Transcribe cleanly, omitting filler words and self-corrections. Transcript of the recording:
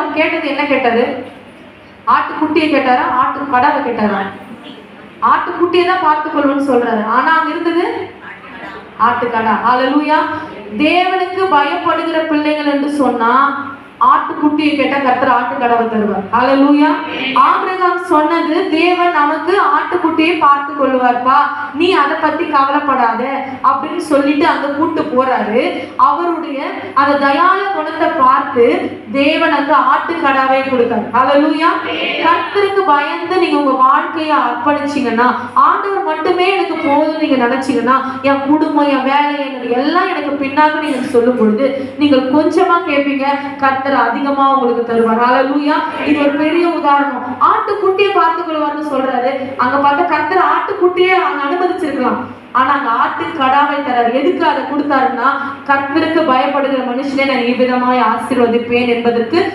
அவங்க கேட்டது என்ன கேட்டாரு? ஆட்டுக்குட்டியை கேட்டாரா, ஆட்டு கடாவை கேட்டாரா? ஆட்டுக்குட்டியை தான் பார்த்துக்கொள்ளுன்னு சொல்றாரு. ஆனா அங்க இருந்தது ஆட்டுக்கடா. ஹல்லேலூயா. தேவனுக்கு பயப்படுகிற பிள்ளைகள் என்று சொன்னா ஆட்டுக்குட்டியை கேட்டா கர்த்தர் ஆட்டுக்கடாவை தருவார். ஹல்லேலூயா. ஆபிரகாம் சொன்னது, தேவன் நமக்கு ஆட்டுக்குட்டியை பார்த்து கொள்வார்ப்பா, நீ அதை பத்தி கவலைப்படாத அப்படின்னு சொல்லிட்டு அங்க கூட்டு போறாரு. அவருடைய அந்த தயால குணத்தை பார்த்து தேவன் அங்க ஆட்டுக்கடாவை கொடுத்தார். ஹல்லேலூயா. கர்த்தருக்கு பயந்து நீங்க உங்க வாழ்க்கையை அர்ப்பணிச்சீங்கன்னா, ஆண்டவர் மட்டுமே எனக்கு போதும் நீங்க நினைச்சீங்கன்னா, என் குடும்பம், என் வேலை, என்னது எல்லாம் எனக்கு பின்னாக நீங்க சொல்லும் பொழுது நீங்கள் கொஞ்சமா கேட்பீங்க, கர்த்தர் அதிகமா உங்களுக்கு தருவார். ஹல்லேலூயா. இது ஒரு பெரிய உதாரணம். ஆட்டுக்குட்டியை பார்த்துக் கொள்வார்னு சொல்றாரு. அங்க பார்த்தா கர்த்தர் ஆட்டுக்குட்டியை அங்க அனுமதிச்சிருக்கலாம். ஆனா அங்க ஆட்டுக்கடாவை தராரு. எதுக்கு அதை கொடுத்தாருன்னா, கர்த்தருக்கு பயப்படுகிற மனுஷனை நான் இவ்விதமாய் ஆசீர்வதிப்பேன் என்பதற்கு